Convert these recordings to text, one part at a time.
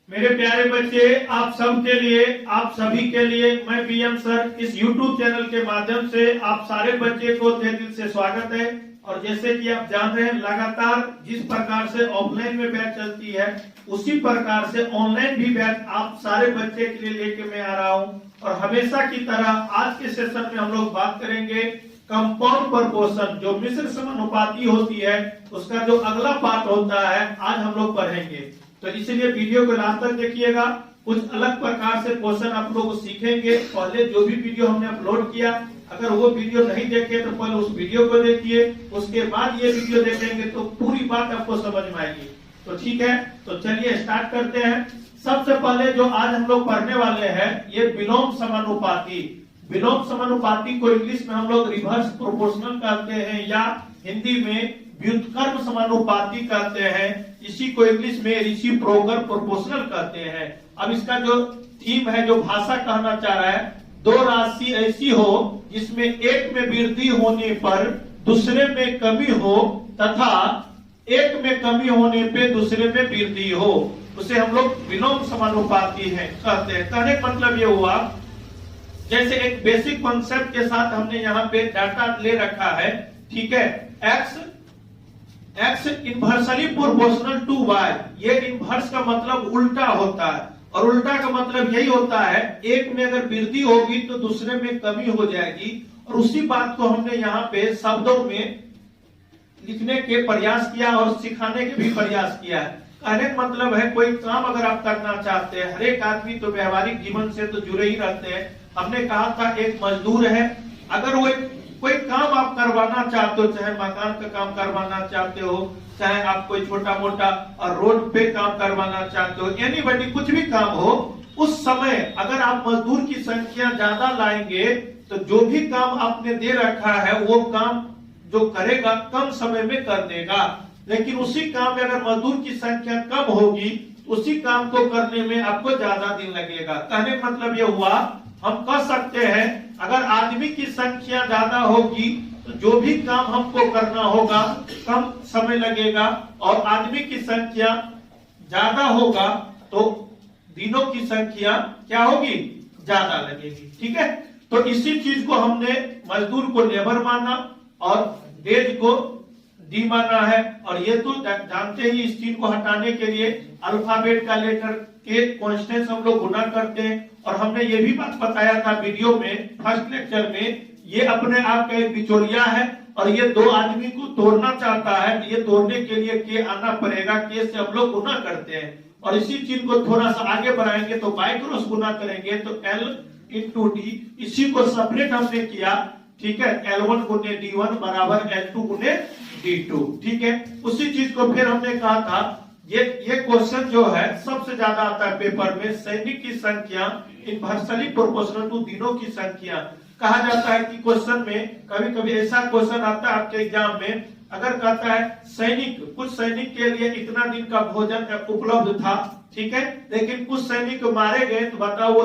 मेरे प्यारे बच्चे, आप सबके लिए, आप सभी के लिए मैं पीएम सर इस YouTube चैनल के माध्यम से आप सारे बच्चे को तहे दिल से स्वागत है। और जैसे कि आप जान रहे हैं, लगातार जिस प्रकार से ऑफलाइन में बैच चलती है उसी प्रकार से ऑनलाइन भी बैच आप सारे बच्चे के लिए लेके मैं आ रहा हूँ। और हमेशा की तरह आज के सेशन में हम लोग बात करेंगे कंपाउंड प्रपोर्शन, जो मिश्र समानुपाती होती है उसका जो अगला पार्ट होता है आज हम लोग पढ़ेंगे। तो इसलिए वीडियो को लास्ट तक देखिएगा। कुछ अलग प्रकार से क्वेश्चन आप लोग सीखेंगे। पहले जो भी वीडियो हमने अपलोड किया, अगर वो वीडियो नहीं देखे तो पहले उस वीडियो को देखिए, उसके बाद ये वीडियो देखेंगे तो पूरी बात आपको समझ में आएगी। तो ठीक है, तो चलिए स्टार्ट करते हैं। सबसे पहले जो आज हम लोग पढ़ने वाले हैं ये विलोम समानुपाती। विलोम समानुपाती को इंग्लिश में हम लोग रिवर्स प्रोपोर्शनल कहते हैं या हिंदी में व्युत्क्रम समानुपाती कहते हैं। इसी को इंग्लिश में रेसिप्रोकल प्रोपोर्शनल कहते हैं। अब इसका जो थीम है, जो भाषा कहना चाह रहा है, दो राशि ऐसी हो जिसमें एक में वृद्धि होने पर दूसरे में कमी हो तथा एक में कमी होने पे दूसरे में वृद्धि हो, उसे हम लोग विलोम समानुपाती है कहते हैं। कहने का मतलब ये हुआ, जैसे एक बेसिक कॉन्सेप्ट के साथ हमने यहाँ पे डाटा ले रखा है, ठीक है। X inversely proportional to Y, ये इनवर्स का मतलब उल्टा होता है और उल्टा का मतलब यही होता है एक में अगर वृद्धि होगी तो दूसरे में कमी हो जाएगी। और उसी बात को हमने यहाँ पे शब्दों में लिखने के प्रयास किया और सिखाने के भी प्रयास किया है। कहने का मतलब है कोई काम अगर आप करना चाहते हैं, हर एक आदमी तो व्यवहारिक जीवन से तो जुड़े ही रहते हैं। हमने कहा था एक मजदूर है, अगर वो कोई काम आप करवाना चाहते हो, चाहे मकान का काम करवाना चाहते हो, चाहे आप कोई छोटा मोटा रोड पे काम करवाना चाहते हो, एनीबॉडी कुछ भी काम हो, उस समय अगर आप मजदूर की संख्या ज्यादा लाएंगे तो जो भी काम आपने दे रखा है वो काम जो करेगा कम समय में कर देगा। लेकिन उसी काम में अगर मजदूर की संख्या कम होगी उसी काम को करने में आपको ज्यादा दिन लगेगा। कहने का मतलब ये हुआ, हम कह सकते हैं अगर आदमी की संख्या ज्यादा होगी तो जो भी काम हमको करना होगा कम समय लगेगा, और आदमी की संख्या ज्यादा होगा तो दिनों की संख्या क्या होगी, ज्यादा लगेगी। ठीक है, तो इसी चीज को हमने मजदूर को लेबर माना और डेज को डी माना है। और ये तो जानते ही, इस चीज को हटाने के लिए अल्फाबेट का लेटर के कॉन्स्टेंस हम लोग गुना करते हैं। और हमने ये भी बात बताया था वीडियो में, फर्स्ट लेक्चर में, ये अपने आप का एक बिचौलिया है और ये दो आदमी को तोड़ना चाहता है। ये तोड़ने के लिए के आना पड़ेगा, के से हम लोग गुना करते हैं। और इसी चीज को थोड़ा सा आगे बढ़ाएंगे तो बाई क्रॉस गुना करेंगे तो L इंटू डी, इसी को सेपरेट हमने किया। ठीक है, L1 गुने D1 बराबर L2 गुने D2। ठीक है, उसी चीज को फिर हमने कहा था, ये क्वेश्चन जो है सबसे ज्यादा आता है पेपर में, सैनिक की संख्या इनवर्सली प्रोपोर्शनल टू दिनों की संख्या। कहा जाता है कि क्वेश्चन में कभी कभी ऐसा क्वेश्चन आता है आपके एग्जाम में, अगर कहता है सैनिक, कुछ सैनिक के लिए इतना दिन का भोजन उपलब्ध था, ठीक है, लेकिन कुछ सैनिक मारे गए, तो बताओ वो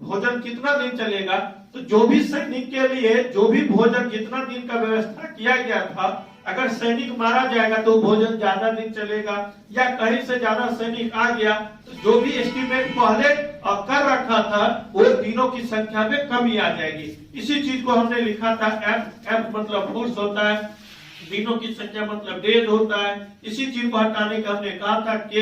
भोजन कितना दिन चलेगा। तो जो भी सैनिक के लिए जो भी भोजन जितना दिन का व्यवस्था किया गया था, अगर सैनिक मारा जाएगा तो भोजन ज्यादा दिन चलेगा, या कहीं से ज्यादा सैनिक आ गया तो जो भी एस्टिमेट पहले कर रखा था वो दिनों की संख्या में कमी आ जाएगी। इसी चीज को हमने लिखा था, एफ मतलब फोर्स होता है, दिनों की संख्या मतलब डेज होता है। इसी चीज को हटाने का हमने कहा था कि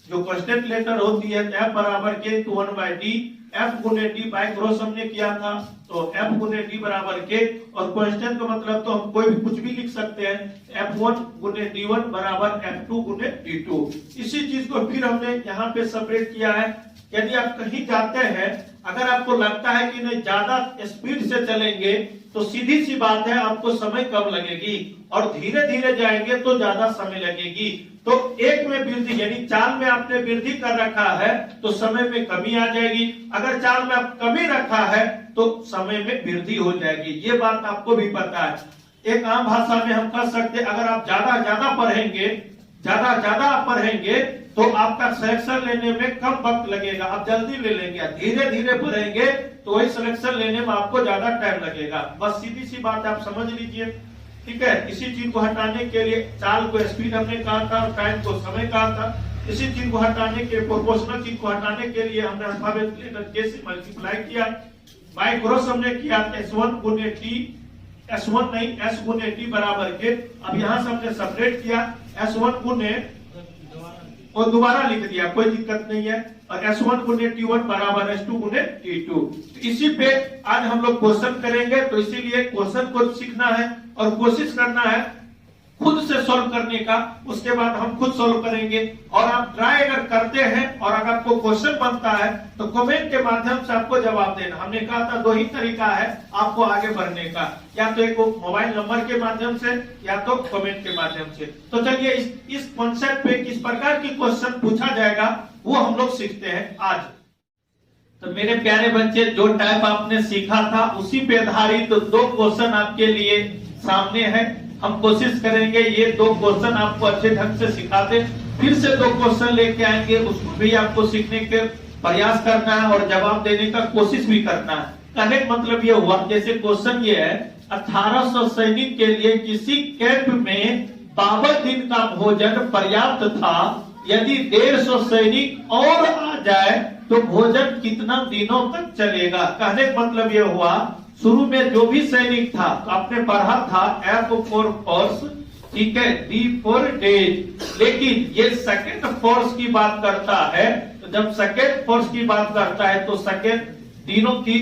जो कांस्टेंट लेटर होती है एफ बराबर के टू 1/d, एफ गुने डी बाई क्रॉस हमने किया था, तो एफ गुने डी बराबर के, और कांस्टेंट का मतलब तो हम कोई भी कुछ भी लिख सकते हैं, F1 गुने D1 बराबर F2 गुने D2। इसी चीज को फिर हमने यहाँ पे सेपरेट किया है। यदि आप कहीं जाते हैं, अगर आपको लगता है कि नहीं ज्यादा स्पीड से चलेंगे तो सीधी सी बात है आपको समय कम लगेगी, और धीरे धीरे जाएंगे तो ज्यादा समय लगेगी। तो एक में वृद्धि यानी चाल में आपने वृद्धि कर रखा है तो समय में कमी आ जाएगी, अगर चाल में आप कमी रखा है तो समय में वृद्धि हो जाएगी। ये बात आपको भी पता है। एक आम भाषा में हम कह सकते हैं, अगर आप ज्यादा पढ़ेंगे तो आपका सिलेक्शन लेने में कम वक्त लगेगा, आप जल्दी ले लेंगे। धीरे धीरे पढ़ेंगे तो वही सिलेक्शन लेने में आपको ज्यादा टाइम लगेगा। बस सीधी सी बात आप समझ लीजिए। ठीक है, इसी चीज को हटाने के लिए चाल को स्पीड हमने कहा था और टाइम को समय कहा था। इसी चीज को हटाने के प्रोपोर्शनल चीज को हटाने के लिए हमने अल्फाबेट लेटर के से मल्टीप्लाई किया, बाय क्रॉस हमने किया S1 गुने T, S1 नहीं S गुने T बराबर के। अब यहां से हमने सेपरेट किया S1 गुने और दोबारा लिख दिया, कोई दिक्कत नहीं है, और S1 गुने T1 बराबर S2 गुने T2। इसी पे आज हम लोग क्वेश्चन करेंगे, तो इसीलिए क्वेश्चन को सीखना है और कोशिश करना है खुद से सॉल्व करने का, उसके बाद हम खुद सॉल्व करेंगे। और आप ट्राई अगर करते हैं और अगर आपको क्वेश्चन बनता है तो कमेंट के माध्यम से आपको जवाब देना। हमने कहा था दो ही तरीका है आपको आगे बढ़ने का, या तो एक मोबाइल नंबर के माध्यम से या तो कमेंट के माध्यम से। तो चलिए इस कॉन्सेप्ट पे किस प्रकार की क्वेश्चन पूछा जाएगा वो हम लोग सीखते हैं आज। तो मेरे प्यारे बच्चे, जो टाइप आपने सीखा था उसी पे आधारित तो दो क्वेश्चन आपके लिए सामने है। हम कोशिश करेंगे ये दो क्वेश्चन आपको अच्छे ढंग से सिखा दे, फिर से दो क्वेश्चन लेके आएंगे, उसको भी आपको सीखने के प्रयास करना है और जवाब देने का कोशिश भी करना है। कहने का मतलब ये हुआ, जैसे क्वेश्चन ये है 1800 सैनिक के लिए किसी कैंप में 52 दिन का भोजन पर्याप्त था, यदि 150 सैनिक और आ जाए तो भोजन कितना दिनों तक चलेगा। कहने का मतलब ये हुआ, शुरू में जो भी सैनिक था तो आपने पढ़ा था F फॉर फोर्स, ठीक है, D फॉर डेज, लेकिन ये सेकेंड फोर्स की बात करता है। तो जब सेकेंड फोर्स की बात करता है तो सेकेंड दिनों की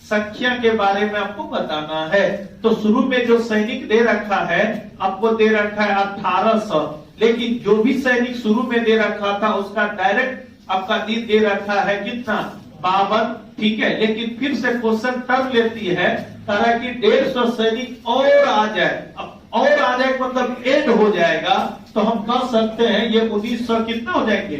संख्या के बारे में आपको बताना है। तो शुरू में जो सैनिक दे रखा है आपको दे रखा है 1800, लेकिन जो भी सैनिक शुरू में दे रखा था उसका डायरेक्ट आपका दिन दे रखा है कितना, 52, ठीक है। लेकिन फिर से क्वेश्चन टर्म लेती है तरह की 150 सैनिक और आ जाए। अब और आ जाए मतलब एंड हो जाएगा, तो हम कह सकते हैं ये 1900 कितना हो जाएंगे,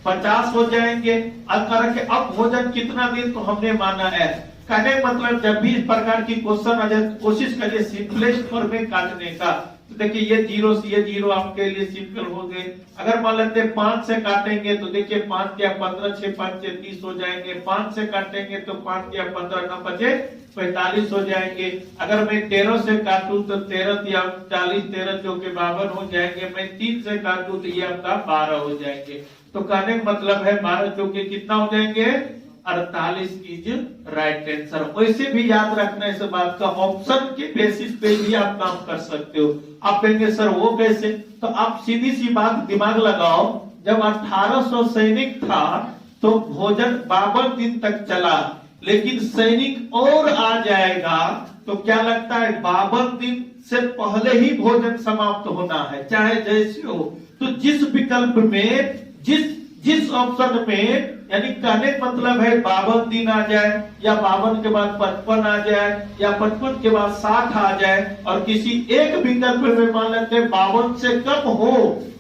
50 हो जाएंगे। अब भोजन कितना दिन, तो हमने माना है। कहने मतलब जब भी इस प्रकार की क्वेश्चन आ जाए कोशिश करिए सिंपलेस्ट फॉर्म में काटने का। तो देखिए ये जीरो से ये जीरो आपके लिए सिंपल हो गए। अगर मान लेते हैं 5 से काटेंगे तो देखिए 5 या 15, 6 5 से 30 हो जाएंगे। 5 से काटेंगे तो 5 या 15 न बचे 45 हो जाएंगे। अगर मैं 13 से काटूं तो 13 या 40, 13 जो के 52 हो जाएंगे। मैं 3 से काटूं तो ये आपका 12 हो जाएंगे। तो कहने का मतलब है 12 जो के कितना हो जाएंगे, 48 इज राइट आंसर। वैसे भी याद रखना इस बात का, ऑप्शन के बेसिस पे भी आप काम कर सकते हो। आप कहेंगे सर वो कैसे, तो आप सीधी सी बात दिमाग लगाओ, जब 1800 सैनिक था तो भोजन 52 दिन तक चला, लेकिन सैनिक और आ जाएगा तो क्या लगता है 52 दिन से पहले ही भोजन समाप्त होना है, चाहे जैसे हो। तो जिस विकल्प में जिस ऑप्शन में, यानी कहने का मतलब है 52 दिन आ जाए, या 52 के बाद 55 आ जाए, या 55 के बाद 60 आ जाए, और किसी एक विकल्प में मान लेते हैं 52 से कम हो,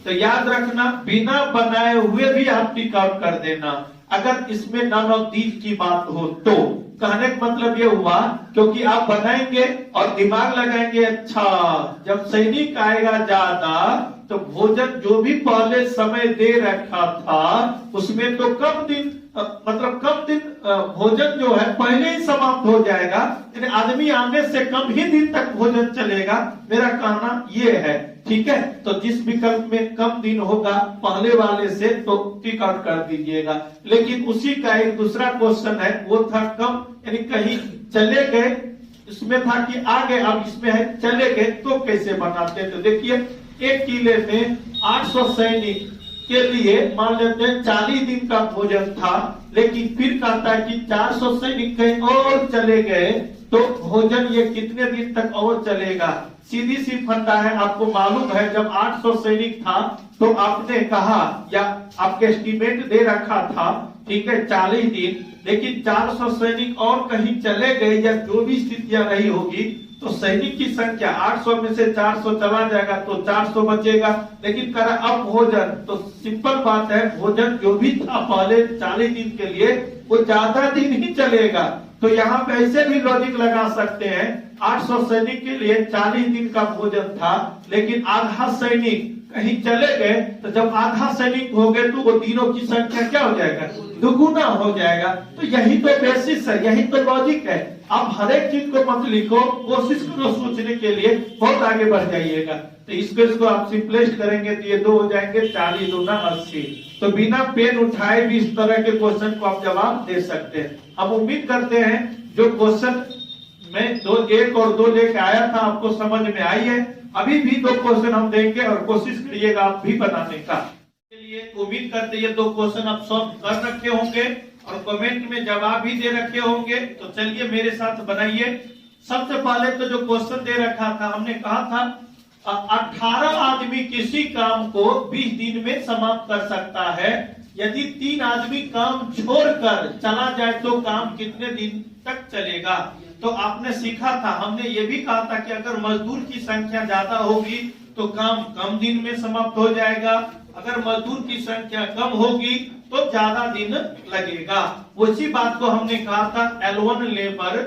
तो याद रखना बिना बनाए हुए भी आप टिक आउट कर देना, अगर इसमें नन ऑफ दीज की बात हो तो। कहने का मतलब ये हुआ, क्योंकि आप बनाएंगे और दिमाग लगाएंगे, अच्छा जब सैनिक आएगा ज्यादा तो भोजन जो भी पहले समय दे रखा था उसमें तो कम दिन, मतलब कम दिन भोजन जो है पहले ही समाप्त हो जाएगा, यानी आदमी आने से कम ही दिन तक भोजन चलेगा। मेरा कहना ये है, ठीक है। तो जिस विकल्प में कम दिन होगा पहले वाले से तो टिक आउट कर दीजिएगा। लेकिन उसी का एक दूसरा क्वेश्चन है, वो था कम, यानी कहीं चले गए, इसमें था कि आ गए, अब इसमें है चले गए, तो कैसे बनाते। तो देखिए एक किले में 800 सैनिक के लिए मान लेते हैं 40 दिन का भोजन था, लेकिन फिर कहता है कि 400 सैनिक कहीं और चले गए तो भोजन ये कितने दिन तक और चलेगा। सीधी सी फंडा है, आपको मालूम है जब 800 सैनिक था तो आपने कहा या आपके एस्टिमेट दे रखा था, ठीक है, 40 दिन, लेकिन 400 सैनिक और कहीं चले गए या जो भी स्थितियां रही होगी तो सैनिक की संख्या 800 में से 400 चला जाएगा तो 400 बचेगा। लेकिन करा अब भोजन, तो सिंपल बात है, भोजन जो भी था पहले 40 दिन के लिए वो ज्यादा दिन ही चलेगा। तो यहाँ पे ऐसे भी लॉजिक लगा सकते हैं, 800 सैनिक के लिए 40 दिन का भोजन था, लेकिन आधा सैनिक कहीं चले गए, तो जब आधा सैनिक हो गए तो वो दिनों की संख्या क्या हो जाएगा, दुगुना हो जाएगा। तो यही तो बेसिस है, यही तो लॉजिक है। आप हर एक चीज को मत लिखो, कोशिश करो सोचने के लिए, बहुत आगे बढ़ जाइएगा। तो इसको आप सिंपलेस्ट करेंगे तो ये 2 हो जाएंगे, 40 दूना 80। तो बिना पेन उठाए भी इस तरह के क्वेश्चन को आप जवाब दे सकते हैं। अब उम्मीद करते हैं जो क्वेश्चन मैं 1 और 2 लेके आया था आपको समझ में आई है। अभी भी 2 क्वेश्चन हम देंगे और कोशिश करिएगा आप भी बनाने का। के लिए उम्मीद करते ये 2 क्वेश्चन आप सॉल्व कर रखे होंगे और कमेंट में जवाब भी दे रखे होंगे। तो चलिए मेरे साथ बनाइए। सबसे पहले तो जो क्वेश्चन दे रखा था, हमने कहा था 18 आदमी किसी काम को 20 दिन में समाप्त कर सकता है। यदि 3 आदमी काम छोड़कर चला जाए तो काम कितने दिन तक चलेगा। तो आपने सीखा था, हमने ये भी कहा था कि अगर मजदूर की संख्या ज्यादा होगी तो काम कम दिन में समाप्त हो जाएगा, अगर मजदूर की संख्या कम होगी तो ज्यादा दिन लगेगा। उसी बात को हमने कहा था L1 लेबर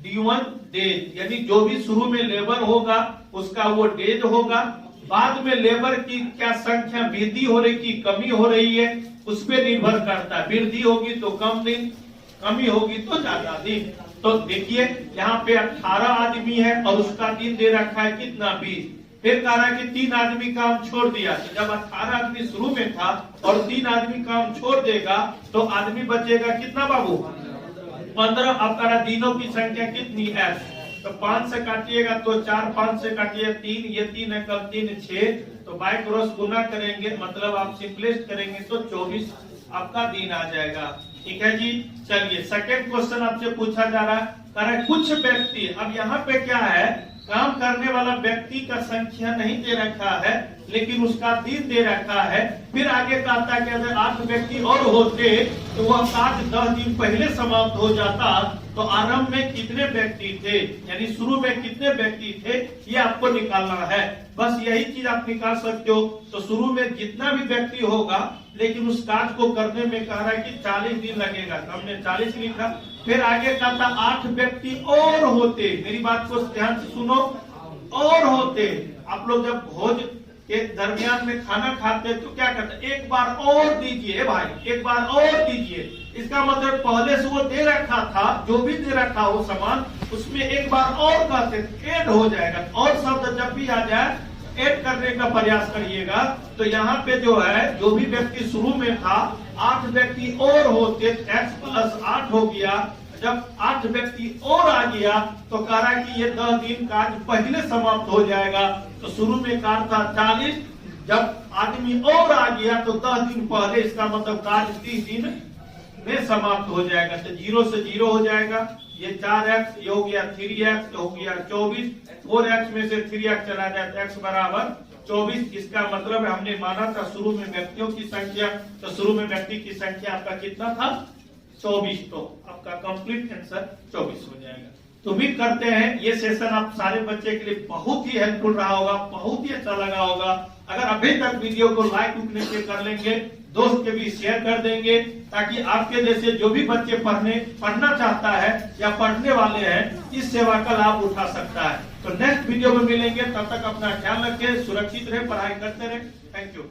D1 डेज, यानी जो भी शुरू में लेबर होगा उसका वो डेज होगा। बाद में लेबर की क्या संख्या वृद्धि हो रही की कमी हो रही है उस पर निर्भर करता है। वृद्धि होगी तो कम दिन, कमी होगी तो ज्यादा दिन। तो देखिए यहाँ पे 18 आदमी है और उसका दिन दे रखा है कितना, 20। फिर कह रहा है कि 3 आदमी काम छोड़ दिया। तो जब 18 आदमी शुरू में था और 3 आदमी काम छोड़ देगा तो आदमी बचेगा कितना बाबू, 15। अब कह रहा दिनों की संख्या कितनी है, तो 5 से काटिएगा तो 4, 5 से काटिए 3, ये 3 है, कब 3 6, तो बाय क्रॉस गुना करेंगे, मतलब आप सिंपलेस्ट करेंगे तो 24 आपका दिन आ जाएगा। ठीक है जी। चलिए सेकंड क्वेश्चन आपसे पूछा जा रहा है, कह रहा है कुछ व्यक्ति, अब यहाँ पे क्या है, काम करने वाला व्यक्ति का संख्या नहीं दे रखा है लेकिन उसका दिन दे रखा है। फिर आगे कहता है कि अगर 8 व्यक्ति और होते तो वह कार्य 10 दिन पहले समाप्त हो जाता। तो आरंभ में कितने व्यक्ति थे, यानी शुरू में कितने व्यक्ति थे, ये आपको निकालना है। बस यही चीज आप निकाल सकते हो। तो शुरू में जितना भी व्यक्ति होगा लेकिन उस कार्य को करने में कह रहा है कि 40 दिन लगेगा, तो हमने 40 लिखा। फिर आगे कहता 8 व्यक्ति और होते, मेरी बात को ध्यान से सुनो, और होते। आप लोग जब भोज के दरमियान में खाना खाते हैं तो क्या करते, एक बार और दीजिए भाई, एक बार और दीजिए। इसका मतलब पहले से वो दे रखा था, जो भी दे रखा हो सामान, उसमें एक बार और कहते ऐड हो जाएगा। और शब्द जब भी आ जाए ऐड करने का प्रयास करिएगा। तो यहाँ पे जो है, जो भी व्यक्ति शुरू में था, 8 व्यक्ति और होते, x + 8 हो गया। जब 8 व्यक्ति और आ गया तो कह रहा कि ये 10 दिन कार्य पहले समाप्त हो जाएगा। तो शुरू में कार्य था 40, जब आदमी और आ गया तो 10 दिन पहले, इसका मतलब कार्य 30 दिन में समाप्त हो जाएगा। तो 0 से 0 हो जाएगा, ये 4x, ये हो गया 3x, हो गया 24, 4x में से 3x चला जाए तो x बराबर 24। इसका मतलब हमने माना था शुरू में व्यक्तियों की संख्या, तो शुरू में व्यक्ति की संख्या आपका कितना था, 24। तो आपका कंप्लीट आंसर 24 हो जाएगा। तो उम्मीद करते हैं ये सेशन आप सारे बच्चे के लिए बहुत ही हेल्पफुल रहा होगा, बहुत ही अच्छा लगा होगा। अगर अभी तक वीडियो को लाइक नहीं कर लेंगे, दोस्त के भी शेयर कर देंगे, ताकि आपके जैसे जो भी बच्चे पढ़ना चाहता है या पढ़ने वाले हैं, इस सेवा का लाभ उठा सकता है। तो नेक्स्ट वीडियो में मिलेंगे, तब तक अपना ख्याल रखें, सुरक्षित रहे, पढ़ाई करते रहे। Thank you.